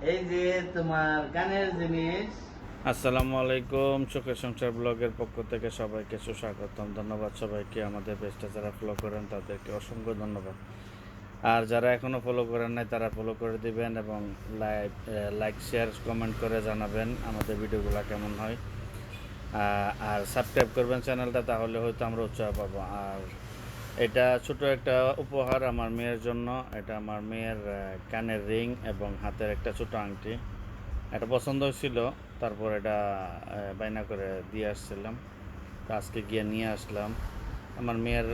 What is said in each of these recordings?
এই যে তোমার কানের জিনিস। আসসালামু আলাইকুম, চোখের সংসার ব্লগের পক্ষ থেকে সবাইকে সুস্বাগতম। ধন্যবাদ সবাইকে। আমাদের পেজটা যারা ফলো করেন তাদেরকে অসংখ্য ধন্যবাদ। আর যারা এখনও ফলো করেন নাই তারা ফলো করে দিবেন এবং লাইক শেয়ার কমেন্ট করে জানাবেন আমাদের ভিডিওগুলো কেমন হয়। আর সাবস্ক্রাইব করবেন চ্যানেলটা, তাহলে হয়তো আমরা উৎসাহ পাবো। আর এটা ছোট একটা উপহার আমার মেয়ের জন্য। এটা আমার মেয়ের কানের রিং এবং হাতের একটা ছোট আংটি। এটা পছন্দ হয়েছিল, তারপর এটা বায়না করে দিয়ে আসছিলাম। তো আজকে গিয়ে নিয়ে আসলাম। আমার মেয়ের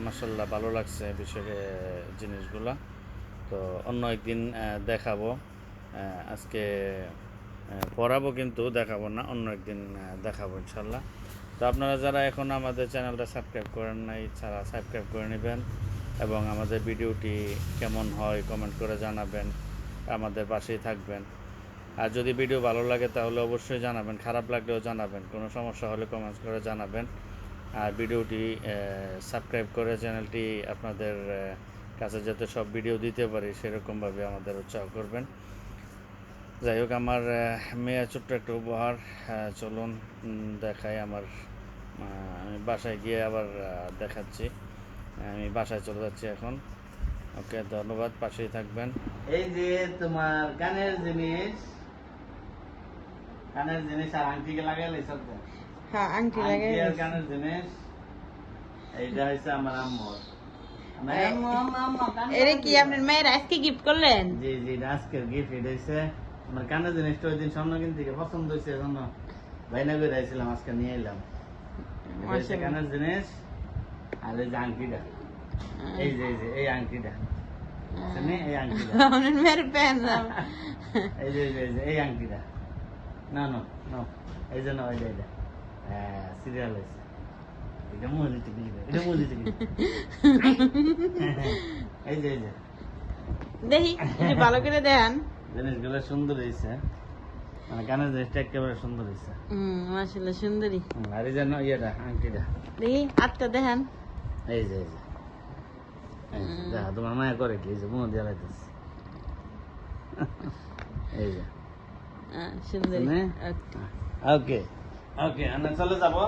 মাসাল্লাহ ভালো লাগছে বিষয় জিনিসগুলো। তো অন্য একদিন দেখাবো। আজকে পড়াবো, কিন্তু দেখাবো না, অন্য একদিন দেখাবো ইনশাল্লাহ। তো আপনারা যারা এখন আমাদের চ্যানেলটা সাবস্ক্রাইব করেন নাই, তারা সাবস্ক্রাইব করে নেবেন এবং আমাদের ভিডিওটি কেমন হয় কমেন্ট করে জানাবেন, আমাদের পাশেই থাকবেন। আর যদি ভিডিও ভালো লাগে তাহলে অবশ্যই জানাবেন, খারাপ লাগলেও জানাবেন, কোনো সমস্যা হলে কমেন্টস করে জানাবেন। আর ভিডিওটি সাবস্ক্রাইব করে চ্যানেলটি আপনাদের কাছে যাতে সব ভিডিও দিতে পারি সেরকমভাবে আমাদের উৎসাহ করবেন। যাই হোক, আমার মেয়ের ছোট্ট একটা উপহার। চলুন দেখাই। আমি বাসায় গিয়ে আবার দেখাচ্ছি। আমি বাসায় চলে যাচ্ছি এখন। ওকে, ধন্যবাদ, পাশেই থাকবেন। এই যে তোমার কানের জিনিস, আর আংটিকে লাগাইলে সব হ্যাঁ, আংটি আংটি লাগাই আর দিছি। কানের জিনিস। এইটা হচ্ছে আমার আম্মুর। আমার আম্মু কানের এটা কি জিনিস। আপনার মেয়ের আজকে গিফট করলেন? জি জি, এটা আজকের গিফট। এটা হচ্ছে আমার কানের জিনিসটা ওই দিন স্বর্ণকিন থেকে পছন্দ হয়েছে, জন্য বাইনা করে আইছিলাম, আজকে নিয়ে এলাম। এটা হচ্ছে মাশাআল্লাহ। কানের জিনিস। আর এই যে আংটিটা, এই আংটিটা শুনে, এই আংটিটা, আপনার মেয়ের প্যান এই আংটিটা। না না না, এই যে না, এটা হ্যাঁ, সিরিয়াল হয়েছে। এটা মনে থেকে এটা মনে থেকে এই যে দেখি একটু ভালো করে দেন। জিনিসগুলো সুন্দর হয়েছে, মানে কানের জিনিসটা একেবারে সুন্দর হয়েছে। মাশাআল্লাহ, সুন্দরী। আর এই যে ইয়েটা, আংটিটা, দেখি হাতটা দেখেন। এই যে দেখা তোমার মায়া করে কি, এই যে মনে দিয়ে লাইতেছে। এই যে সুন্দরী। ওকে ওকে, আমরা চলে যাবো।